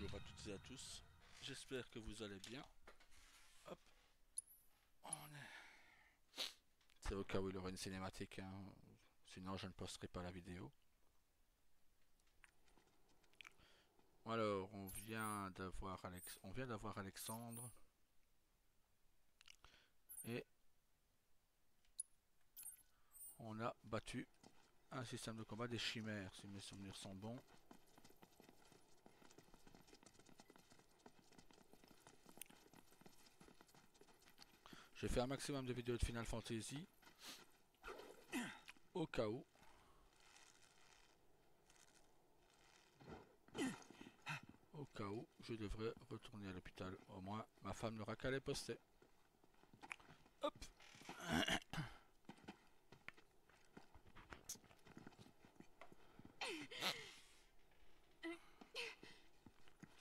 bonjour à toutes et à tous. J'espère que vous allez bien. Hop, c'est au cas où il y aura une cinématique, hein. Sinon je ne posterai pas la vidéo. Alors, on vient d'avoir Alexandre et on a battu un système de combat des chimères, si mes souvenirs sont bons. J'ai fait un maximum de vidéos de Final Fantasy au cas où. Au cas où je devrais retourner à l'hôpital. Au moins, ma femme n'aura qu'à les poster. Hop.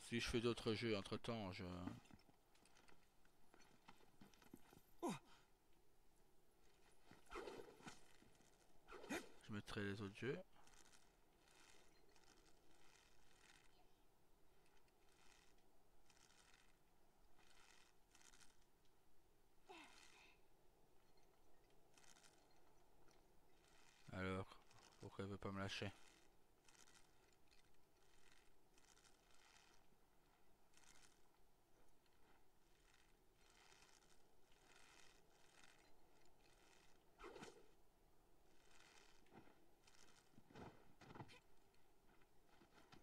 Si je fais d'autres jeux entre temps, je mettrai les autres jeux. Alors, pourquoi elle veut pas me lâcher?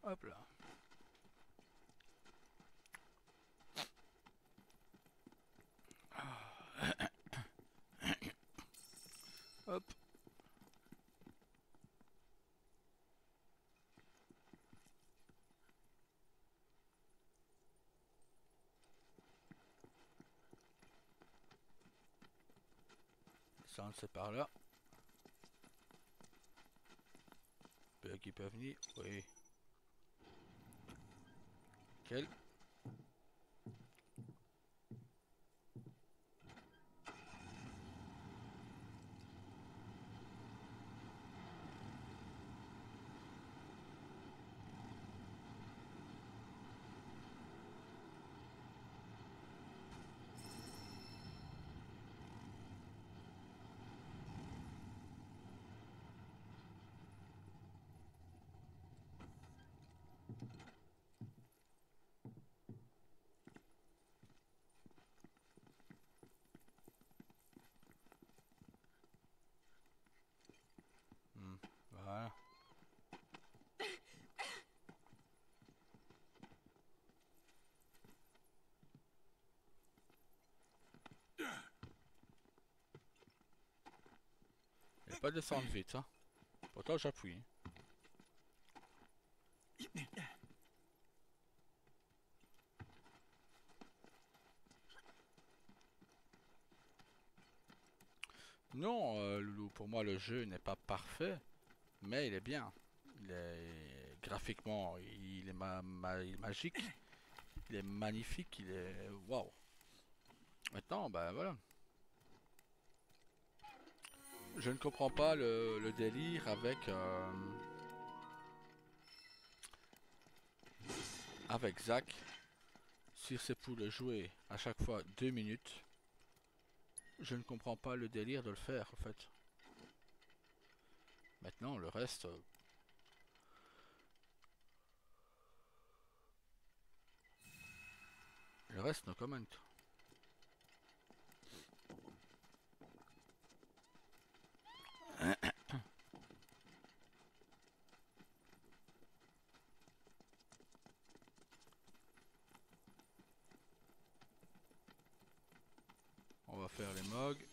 Hop là. Hop. Ça, c'est par là. Qui peut venir? Oui. Quel? Voilà. Il n'y a pas de descendre vite, hein. Pourtant j'appuie. Non, Loulou, pour moi le jeu n'est pas parfait, mais il est bien. Il est graphiquement, il est magique, il est magnifique, il est waouh. Maintenant, ben voilà. Je ne comprends pas le délire avec Zack. Si c'est pour le jouer à chaque fois 2 minutes, je ne comprends pas le délire de le faire en fait. Maintenant, le reste, no comment. On va faire les mogs.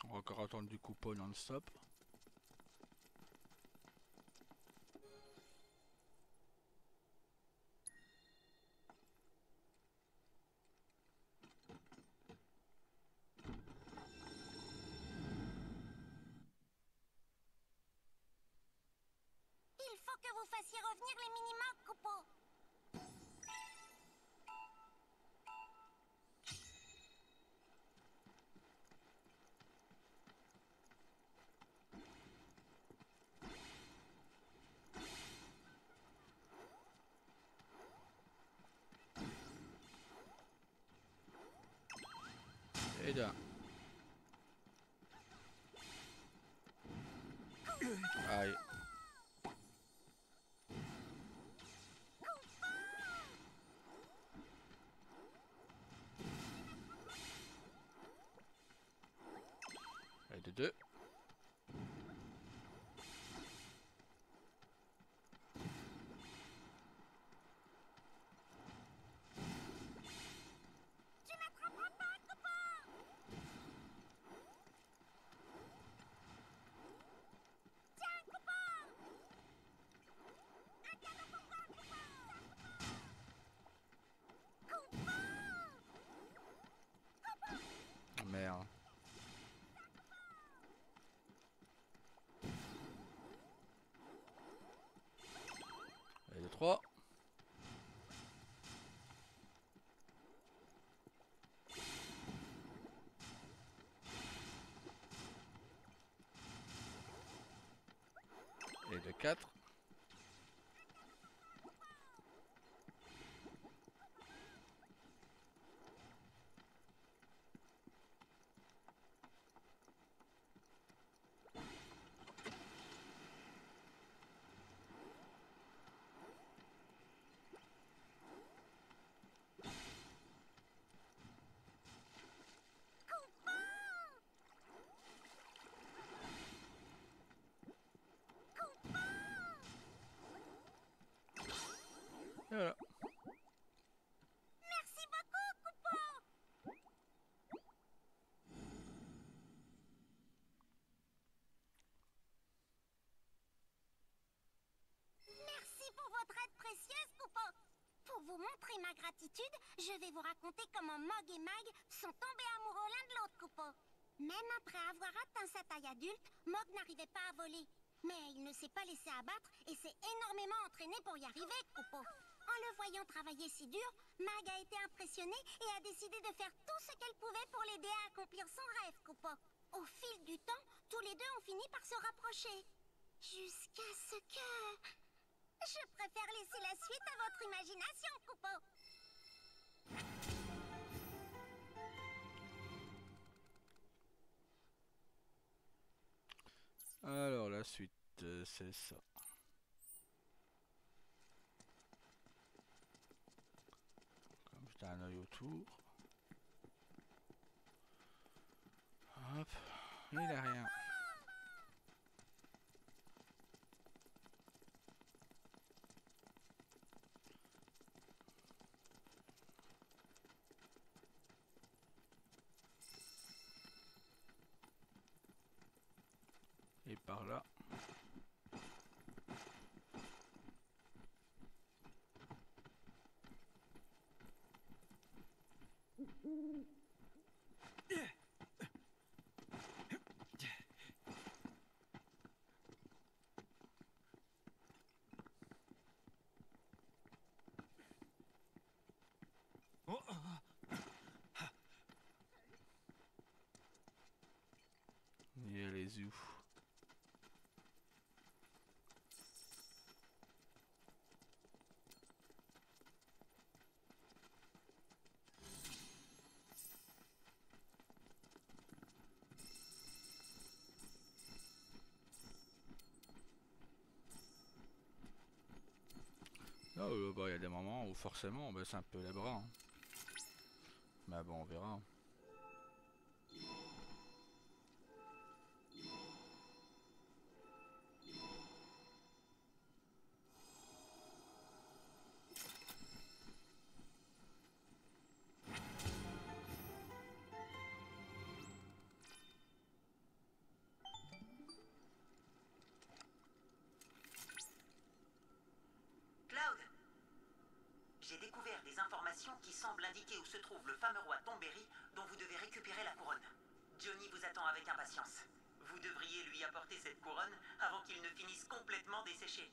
On va encore attendre du coupon non-stop. Il faut que vous fassiez revenir les minimogs, Coupeau. Et là. Aïe. Et de deux. Merde. Et de trois. Et de 4. Et voilà. Merci beaucoup, Coupeau. Merci pour votre aide précieuse, Coupeau. Pour vous montrer ma gratitude, je vais vous raconter comment Mog et Mag sont tombés amoureux l'un de l'autre, Coupeau. Même après avoir atteint sa taille adulte, Mog n'arrivait pas à voler. Mais il ne s'est pas laissé abattre et s'est énormément entraîné pour y arriver, Coupeau. En le voyant travailler si dur, Mag a été impressionnée et a décidé de faire tout ce qu'elle pouvait pour l'aider à accomplir son rêve, Coupeau. Au fil du temps, tous les deux ont fini par se rapprocher. Jusqu'à ce que... Je préfère laisser la suite à votre imagination, Coupeau. Alors la suite, c'est ça. Comme jeter un œil autour. Hop, il a rien. Et par là. Il y a les oufs. Là, bah, il y a des moments où forcément on baisse un peu les bras. Hein. Mais bon, on verra. Cloud, j'ai découvert des informations qui semblent indiquer où se trouve le fameux roi Tonberry dont vous devez récupérer la couronne. Johnny vous attend avec impatience. Vous devriez lui apporter cette couronne avant qu'il ne finisse complètement desséché.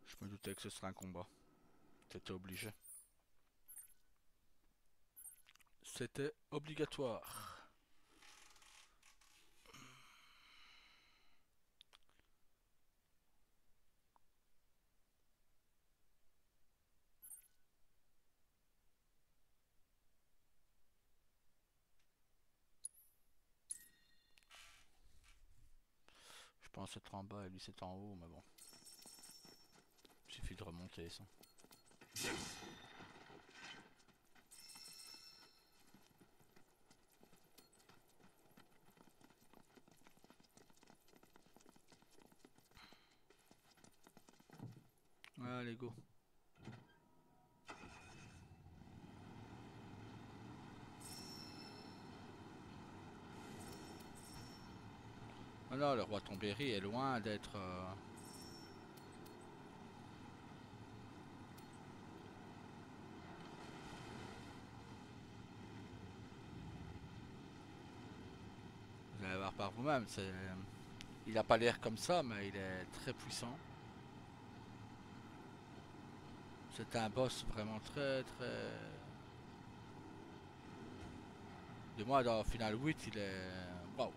Je me doutais que ce serait un combat. C'était obligé. C'était obligatoire. pense être en bas et lui c'est en haut, mais bon. Il suffit de remonter ça. Allez, go. Ah non, le roi Tombéry est loin d'être... Vous allez voir par vous-même, c'est... Il a pas l'air comme ça, mais il est très puissant. C'est un boss vraiment très... Du moins dans Final 8, il est... Waouh.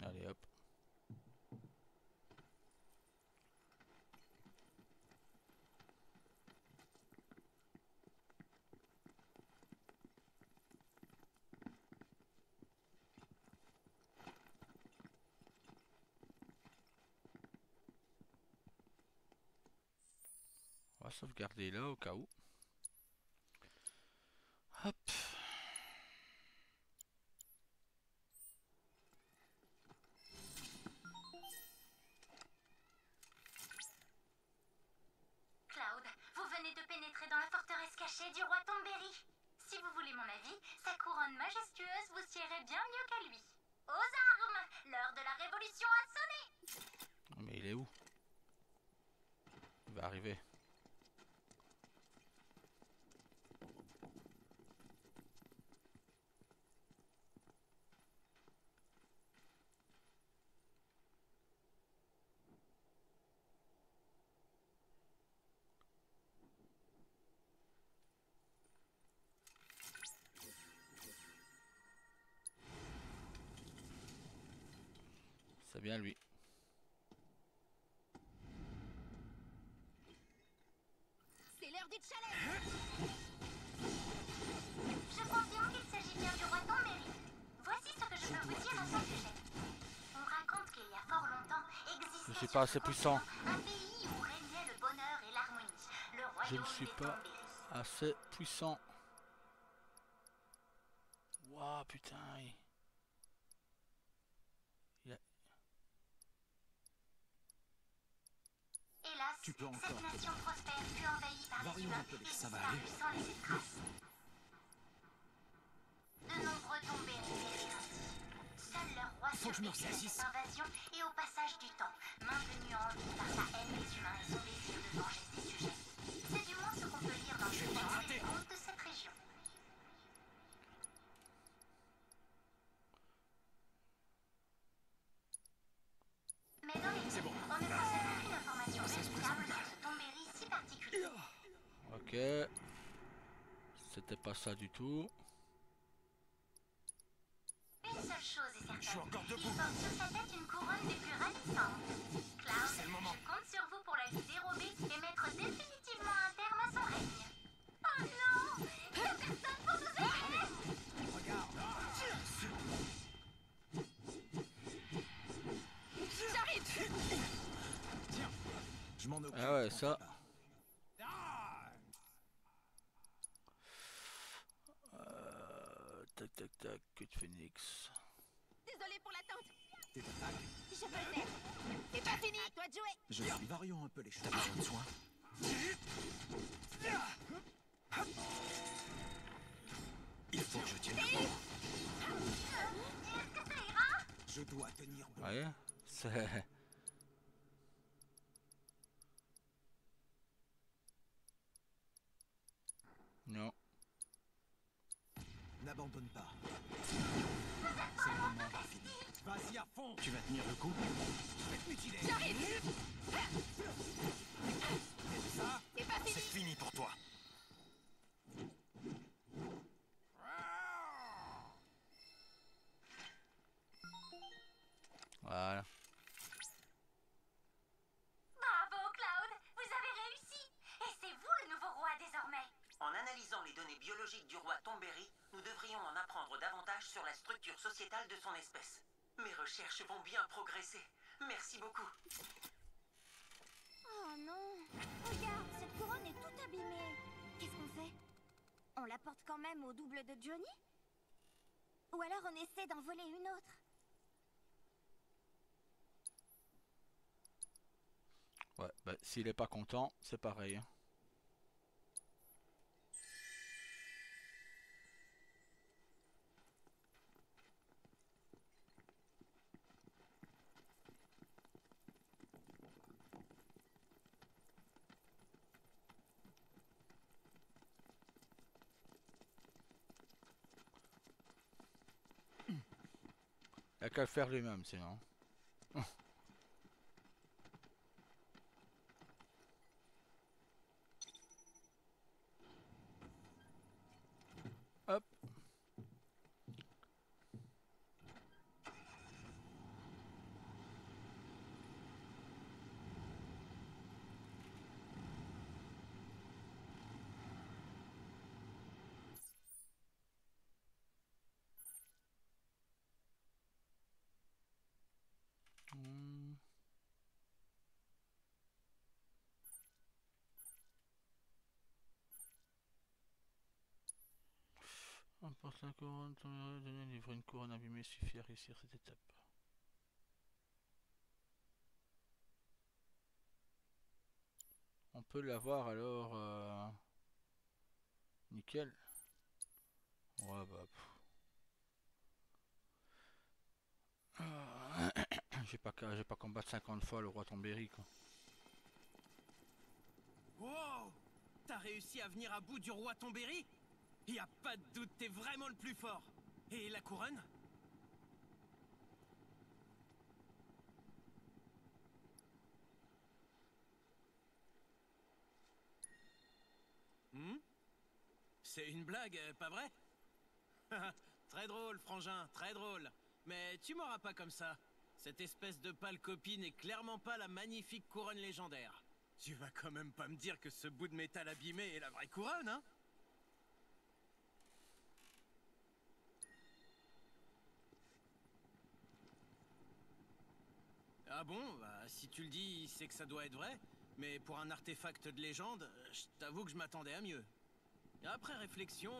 Allez hop. On va sauvegarder là au cas où. Hop. Cloud, vous venez de pénétrer dans la forteresse cachée du roi Tombéry. Si vous voulez mon avis, sa couronne majestueuse vous siérait bien mieux qu'à lui. Aux armes! L'heure de la révolution a sonné! Mais il est où? Il va arriver. C'est bien lui. C'est l'heure du challenge! Je confirme qu'il s'agit bien du roi Tombéry. Voici ce que je peux vous dire à son sujet. On raconte qu'il y a fort longtemps existait Je suis sur pas ce assez puissant. continent un pays où régnait le bonheur et l'harmonie, le Je royaume ne suis des pas Tombéry. assez puissant. Waouh, putain. Hélas, Tu peux encore cette nation prospère fut envahie par les Varions humains un peu les- et ça va disparut aller. sans laisser de traces. De nombreux Tombéry périrent. Seul leur roi Faut que je me survécut à ressaisisse. cette invasion et au passage du temps, maintenu en vie par sa haine des humains et son désir de venger ses sujets. C'est du moins ce qu'on peut lire dans Je le vais pas texte rater. des contes de cette région. Mais dans les C'est bon. on ne possède aucune information vérifiable sur ce Tombéry si particulier. Ok. C'était pas ça du tout. Une seule chose est certaine, Je suis encore il debout. porte sur sa tête une couronne des plus ravissantes. Cloud, C'est le moment. je compte sur vous pour la lui dérober et mettre définitivement un terme à son règne. Oh non! Il n'y a personne pour nous aider! J'arrive! Tiens, je m'en occupe. Ah ouais, ça. Tac tac tac, queue de phénix. Désolé pour l'attente. Tes attaques. Je peux le faire. C'est pas fini. À toi de jouer. Je suis varions un peu les choses. T'as besoin de soins. Il faut que je tienne le coup. Est-ce que ça ira? Je dois tenir bon. c'est... Non. N'abandonne pas. C'est le moment d'en finir. Vas-y à fond. Tu vas tenir le coup. Je vais te mutiler. J'arrive. Et ça, C'est pas c'est fini. fini pour toi. Voilà. Bravo, Cloud! Vous avez réussi! Et c'est vous le nouveau roi désormais! En analysant les données biologiques du roi Tomberry, nous devrions en apprendre davantage sur la structure sociétale de son espèce. Mes recherches vont bien progresser. Merci beaucoup. Oh non! Regarde, cette couronne est toute abîmée! Qu'est-ce qu'on fait? On la porte quand même au double de Johnny? Ou alors on essaie d'en voler une autre? Ouais, bah, s'il est pas content, c'est pareil. Hein. Il a qu'à le faire lui-même, sinon. Hop. Hmm. Emporte la couronne, donner livrer une couronne abîmée suffit à réussir cette étape. On peut l'avoir alors nickel. Ouais bah j'ai pas combattre 50 fois le roi Tombéry quoi. Wow! T'as réussi à venir à bout du roi Tombéry? Y a pas de doute, t'es vraiment le plus fort. Et la couronne? Hmm? C'est une blague, pas vrai? Très drôle, frangin, très drôle. Mais tu m'auras pas comme ça. Cette espèce de pâle copie n'est clairement pas la magnifique couronne légendaire. Tu vas quand même pas me dire que ce bout de métal abîmé est la vraie couronne, hein? Ah bon, bah, si tu le dis, c'est que ça doit être vrai. Mais pour un artefact de légende, je t'avoue que je m'attendais à mieux. Après réflexion,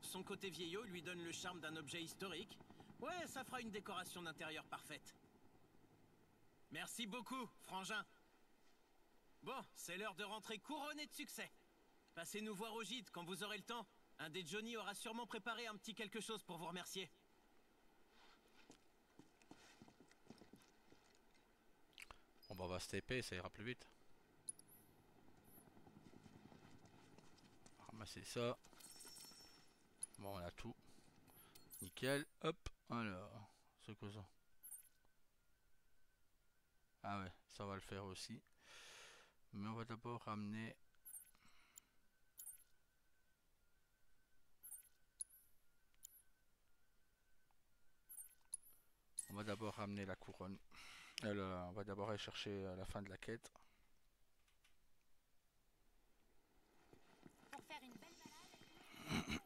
son côté vieillot lui donne le charme d'un objet historique. Ouais, ça fera une décoration d'intérieur parfaite. Merci beaucoup, frangin. Bon, c'est l'heure de rentrer couronné de succès. Passez nous voir au gîte quand vous aurez le temps. Un des Johnny aura sûrement préparé un petit quelque chose pour vous remercier. Bon bah on va se TP, ça ira plus vite. Ramasser ça. Bon on a tout. Nickel. Hop. Alors. C'est quoi ça? Ah ouais, ça va le faire aussi. Mais on va d'abord ramener. On va d'abord ramener la couronne. On va d'abord aller chercher la fin de la quête. Pour faire une belle balade.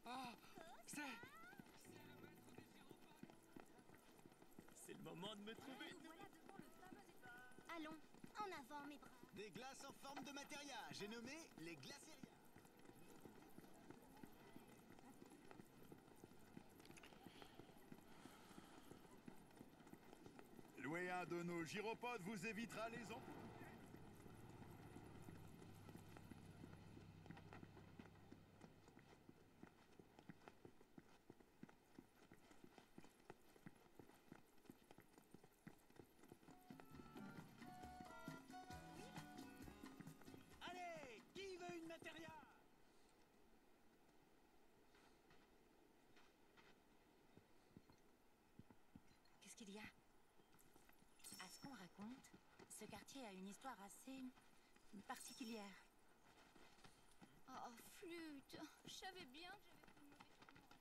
Ah, c'est le moment de me trouver une Voilà devant le fameux étang. Allons, en avant mes bras. Des glaces en forme de matéria. J'ai nommé les glacérias. Louer un de nos gyropodes vous évitera les embouts. qu'il y a? À ce qu'on raconte, ce quartier a une histoire assez particulière. Oh, flûte. Je savais bien que j'avais fait une mauvaise commande.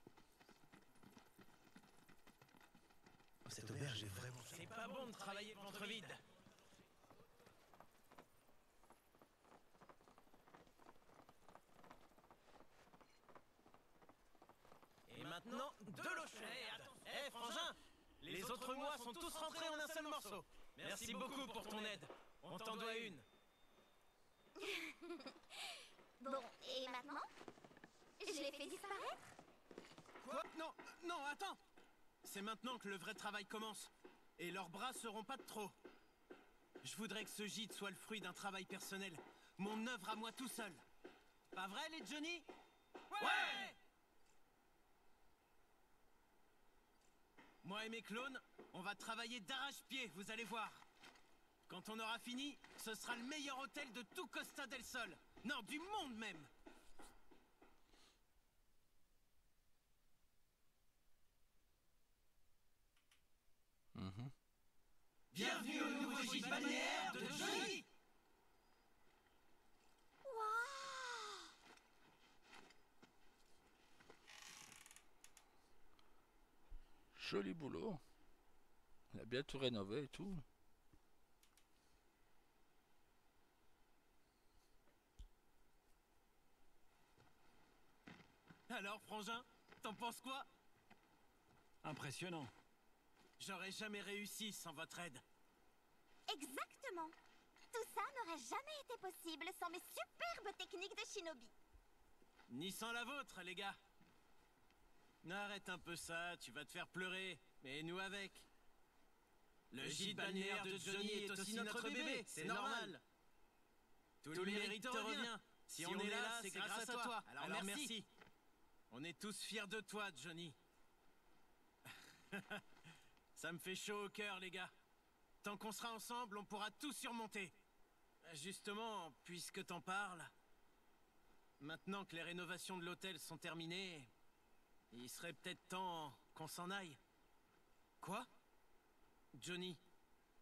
Cette auberge est vraiment... C'est pas bon de travailler le ventre vide. Et maintenant, de l'eau chaude. Eh, frangin, les autres mois sont tous rentrés en un seul morceau. Merci beaucoup pour ton aide. On t'en doit une. Bon, et maintenant? Je l'ai fait disparaître? Quoi? Non, non, attends. C'est maintenant que le vrai travail commence. Et leurs bras seront pas de trop. Je voudrais que ce gîte soit le fruit d'un travail personnel. Mon œuvre à moi tout seul. Pas vrai, les Johnny? Ouais! Moi et mes clones, on va travailler d'arrache-pied, vous allez voir. Quand on aura fini, ce sera le meilleur hôtel de tout Costa del Sol. Non, du monde même. Bienvenue au nouveau gîte balnéaire de Johnny. Joli boulot. Il a bien tout rénové et tout. Alors, frangin, t'en penses quoi? Impressionnant. J'aurais jamais réussi sans votre aide. Exactement. Tout ça n'aurait jamais été possible sans mes superbes techniques de shinobi. Ni sans la vôtre, les gars. Arrête un peu ça, tu vas te faire pleurer. Mais nous avec. Le gîte balnéaire de Johnny est aussi notre bébé, c'est normal. Tout le mérite te revient. Si on est là, c'est grâce à toi. Alors merci. On est tous fiers de toi, Johnny. Ça me fait chaud au cœur, les gars. Tant qu'on sera ensemble, on pourra tout surmonter. Justement, puisque t'en parles, maintenant que les rénovations de l'hôtel sont terminées, il serait peut-être temps qu'on s'en aille. Quoi? Johnny,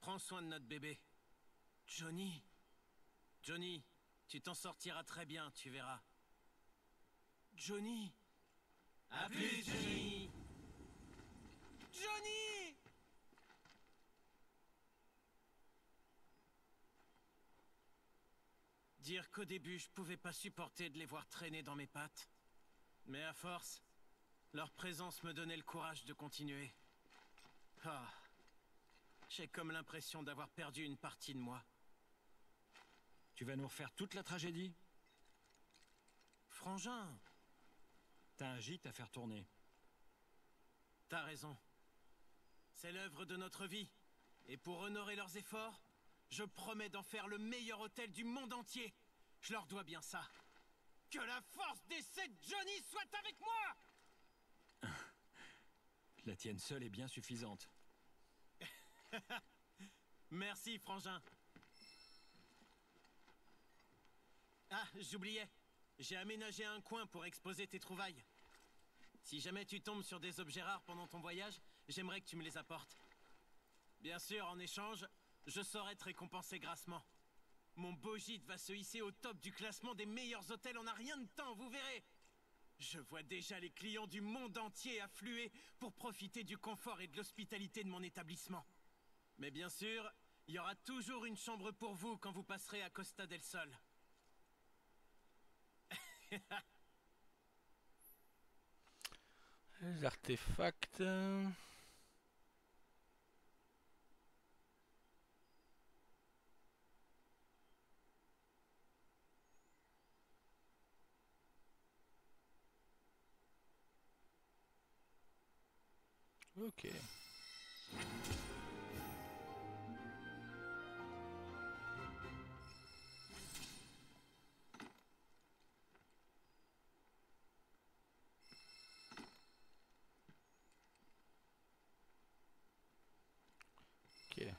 prends soin de notre bébé. Johnny? Johnny, tu t'en sortiras très bien, tu verras. Johnny? À plus, Johnny! Johnny! Dire qu'au début, je pouvais pas supporter de les voir traîner dans mes pattes. Mais à force, leur présence me donnait le courage de continuer. Ah, j'ai comme l'impression d'avoir perdu une partie de moi. Tu vas nous refaire toute la tragédie? Frangin, T'as un gîte à faire tourner. t'as raison. C'est l'œuvre de notre vie. Et pour honorer leurs efforts, je promets d'en faire le meilleur hôtel du monde entier. Je leur dois bien ça. Que la force des 7 Johnny soit avec moi! La tienne seule est bien suffisante. Merci, frangin. Ah, j'oubliais. J'ai aménagé un coin pour exposer tes trouvailles. Si jamais tu tombes sur des objets rares pendant ton voyage, j'aimerais que tu me les apportes. Bien sûr, en échange, je saurai te récompenser grassement. Mon beau gîte va se hisser au top du classement des meilleurs hôtels en un rien de temps, vous verrez. Je vois déjà les clients du monde entier affluer pour profiter du confort et de l'hospitalité de mon établissement. Mais bien sûr, il y aura toujours une chambre pour vous quand vous passerez à Costa del Sol. Les artefacts. Ok. Ok.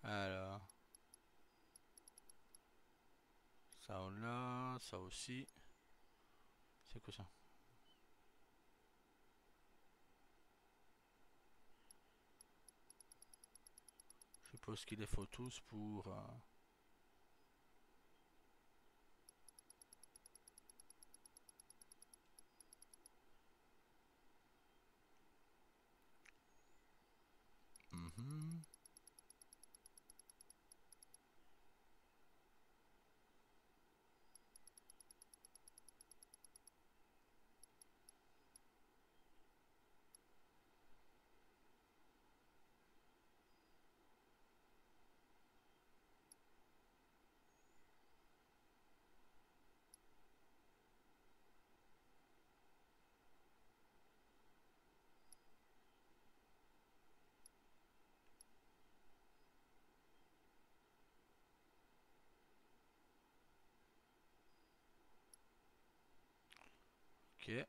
Alors. Ça là, ça aussi. C'est quoi ça? Je suppose qu'il les faut tous pour... Mhm. Ok.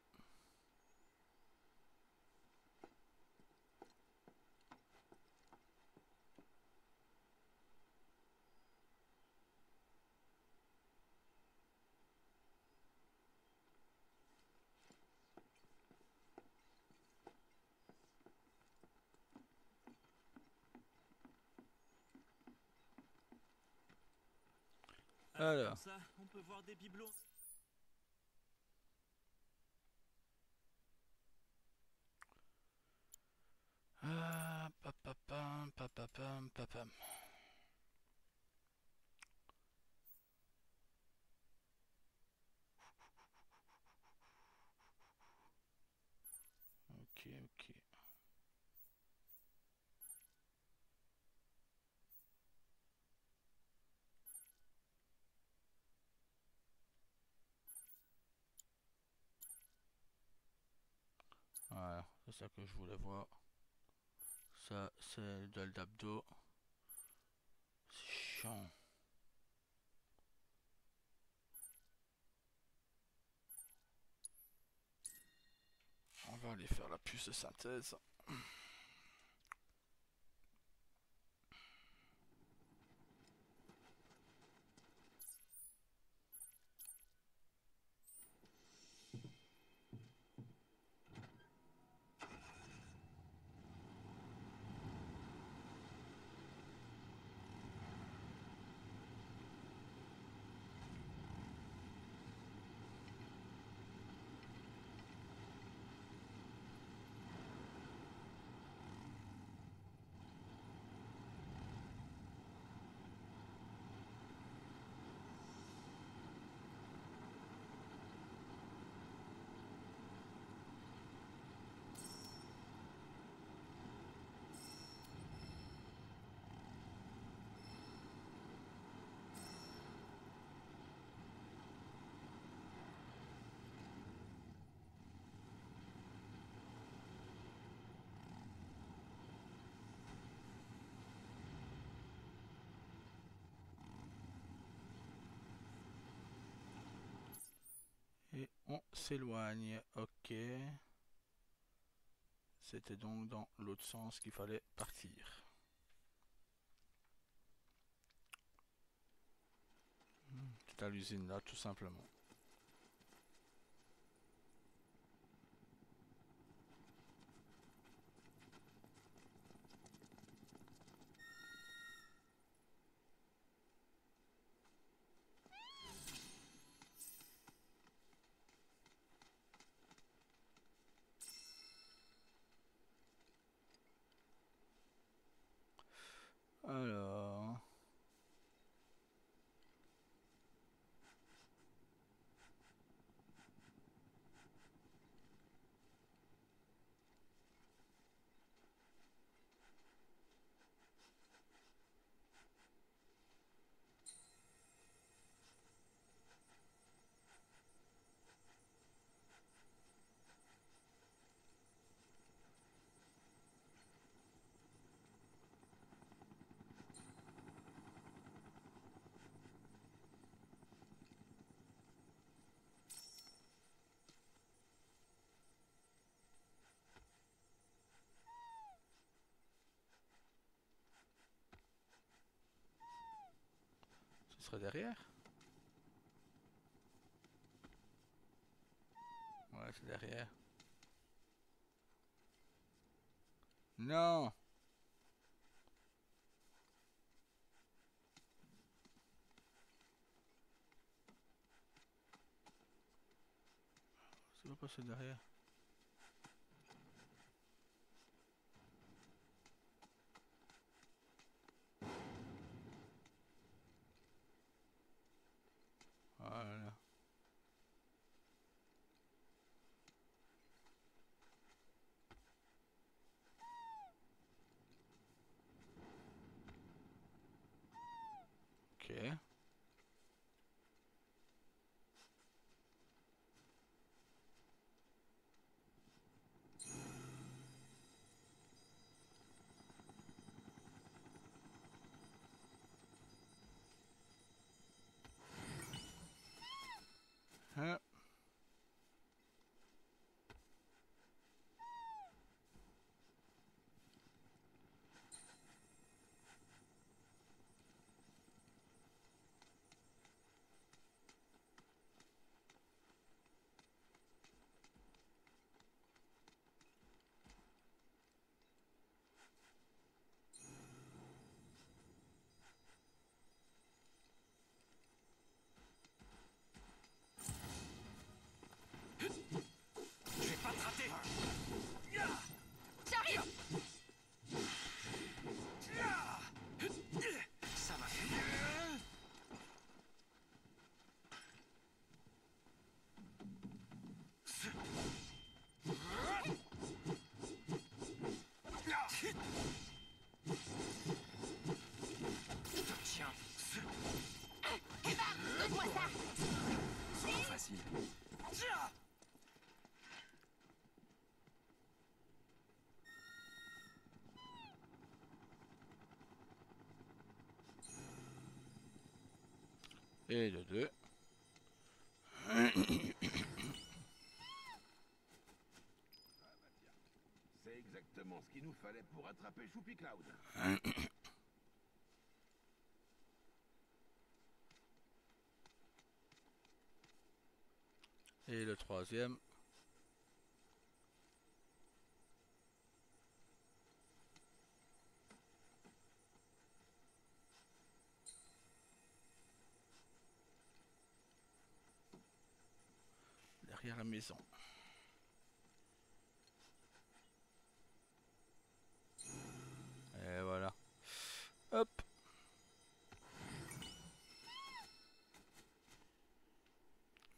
Alors. Comme ça, on peut voir des bibelots. Papapam, papapam, papam. Ok, ok. Voilà, c'est ça que je voulais voir. Ça, c'est de l'abdo. C'est chiant. On va aller faire la puce de synthèse. Et on s'éloigne. Ok. C'était donc dans l'autre sens qu'il fallait partir. C'est à l'usine là, tout simplement. Alors... Ce serait derrière? passer derrière. Non! Ça va passer derrière. Voilà. Ok. Hein? Je vais pas te rater. J'arrive. Ça va. Je te tiens. Eva, donne-moi ça. C'est trop facile. Et de deux. C'est exactement ce qu'il nous fallait pour attraper Choupi Cloud. Et le troisième. Derrière la maison. Et voilà. Hop.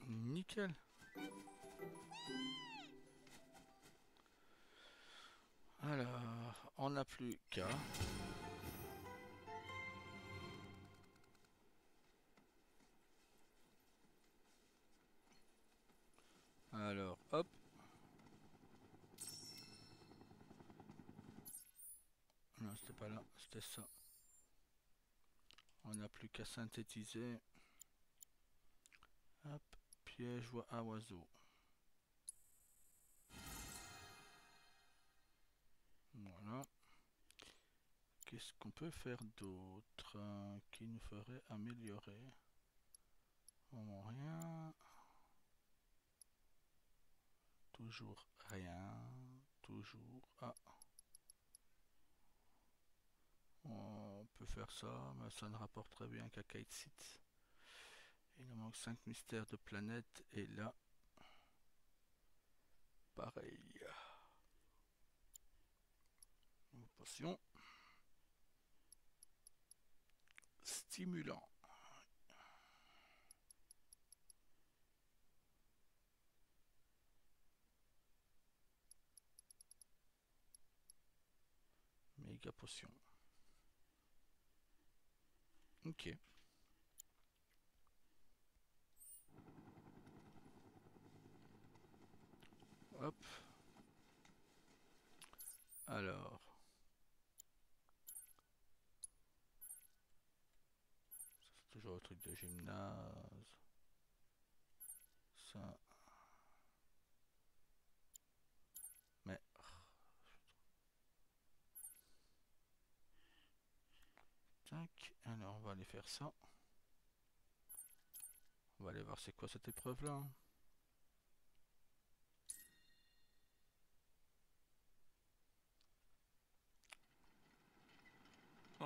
Nickel. Alors, on n'a plus qu'à. Alors, hop. Non, c'était pas là, c'était ça. On n'a plus qu'à synthétiser. Hop, piège à oiseau. Voilà. Qu'est-ce qu'on peut faire d'autre qui nous ferait améliorer? Oh, rien. Toujours rien. Toujours. Ah. On peut faire ça, mais ça ne rapporterait bien qu'à Kite Seat. Il nous manque 5 mystères de planète et là, pareil. Potion. Stimulant. Méga potion. Ok. Hop. Alors. C'est toujours un truc de gymnase. Ça. Mais. Tac. Alors on va aller faire ça. On va aller voir c'est quoi cette épreuve là.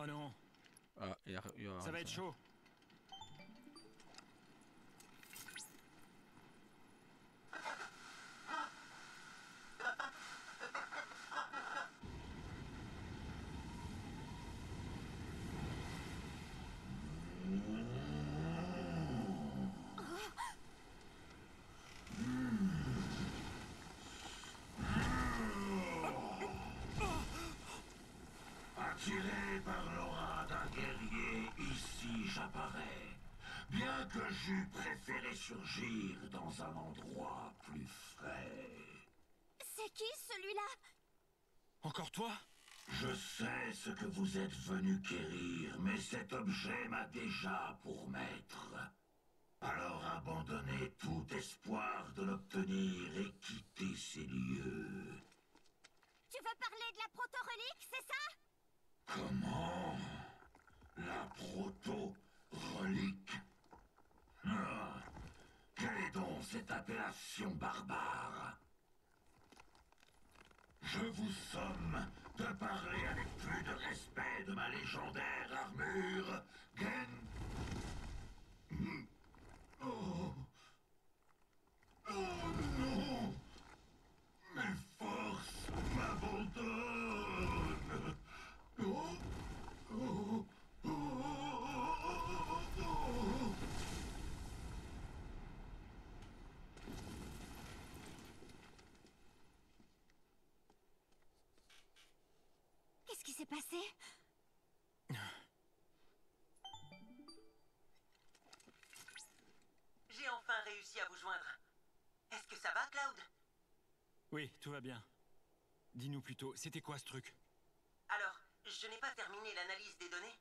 Oh non, Ah, il y a ça va être chaud. Attiré par l'aura d'un guerrier, ici j'apparais. Bien que j'eût préféré surgir dans un endroit plus frais. C'est qui celui-là? Encore toi? Je sais ce que vous êtes venu quérir, mais cet objet m'a déjà pour maître. Alors abandonnez tout espoir de l'obtenir et quittez ces lieux. Tu veux parler de la proto-relique, c'est ça? Comment? La proto-relique? Ah, quelle est donc cette appellation barbare? Je vous somme de parler avec plus de respect de ma légendaire armure, Gen... Oh... Oh non! Mes forces m'abandonnent! Oh... Oh... Oh... Qu'est-ce qui s'est passé? J'ai enfin réussi à vous joindre. Est-ce que ça va, Cloud? Oui, tout va bien. Dis-nous plutôt, c'était quoi ce truc? Alors, je n'ai pas terminé l'analyse des données,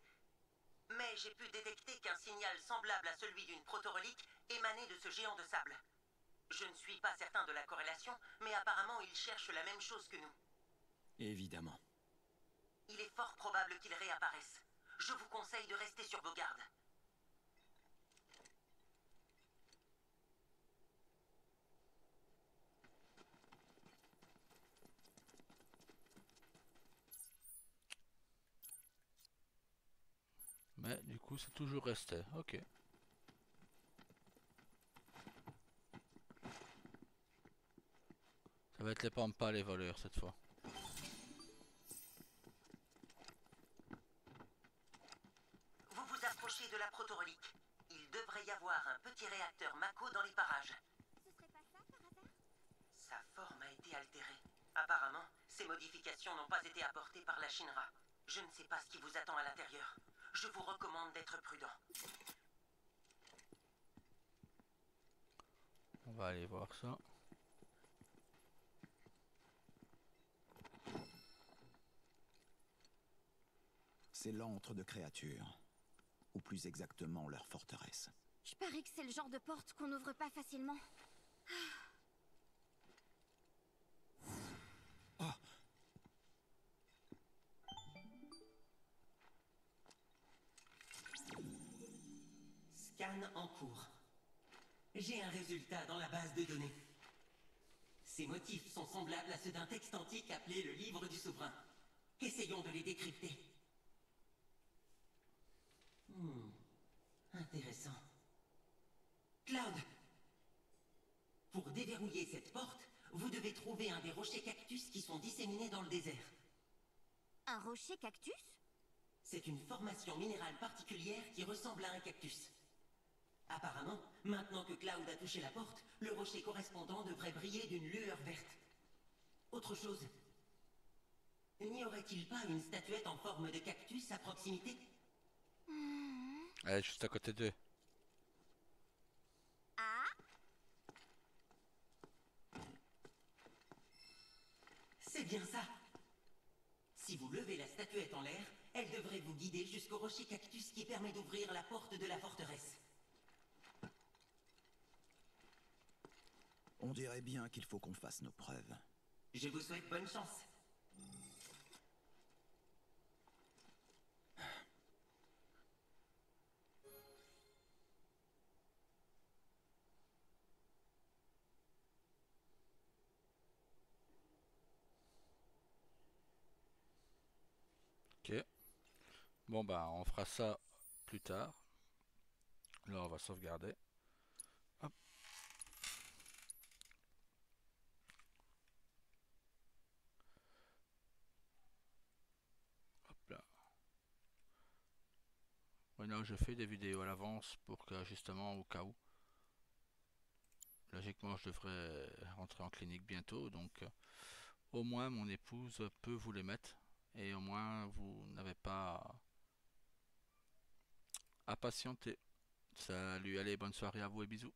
mais j'ai pu détecter qu'un signal semblable à celui d'une proto-relique émanait de ce géant de sable. Je ne suis pas certain de la corrélation, mais apparemment il cherche la même chose que nous. Évidemment. Il est fort probable qu'il réapparaisse. Je vous conseille de rester sur vos gardes. Mais du coup, c'est toujours resté. Ok. Ça va être les pampas, les voleurs cette fois. Vous vous approchez de la proto-relique. Il devrait y avoir un petit réacteur Mako dans les parages. Ce serait pas ça, par hasard? Sa forme a été altérée. Apparemment, ces modifications n'ont pas été apportées par la Shinra. Je ne sais pas ce qui vous attend à l'intérieur. Je vous recommande d'être prudent. On va aller voir ça. C'est l'antre de créatures. Ou plus exactement, leur forteresse. Je parie que c'est le genre de porte qu'on n'ouvre pas facilement. Scan en cours. J'ai un résultat dans la base de données. Ces motifs sont semblables à ceux d'un texte antique appelé le Livre du Souverain. Essayons de les décrypter. Intéressant. Cloud! Pour déverrouiller cette porte, vous devez trouver un des rochers cactus qui sont disséminés dans le désert. Un rocher cactus? C'est une formation minérale particulière qui ressemble à un cactus. Apparemment, maintenant que Cloud a touché la porte, le rocher correspondant devrait briller d'une lueur verte. Autre chose. N'y aurait-il pas une statuette en forme de cactus à proximité? Elle est juste à côté d'eux. Ah? C'est bien ça. Si vous levez la statuette en l'air, elle devrait vous guider jusqu'au rocher cactus qui permet d'ouvrir la porte de la forteresse. On dirait bien qu'il faut qu'on fasse nos preuves. Je vous souhaite bonne chance. Ok. Bon bah on fera ça plus tard. Là on va sauvegarder. Hop. Hop là. Maintenant je fais des vidéos à l'avance pour que justement au cas où. Logiquement je devrais rentrer en clinique bientôt, donc au moins mon épouse peut vous les mettre. Et au moins vous n'avez pas à patienter. Salut, allez, bonne soirée à vous et bisous.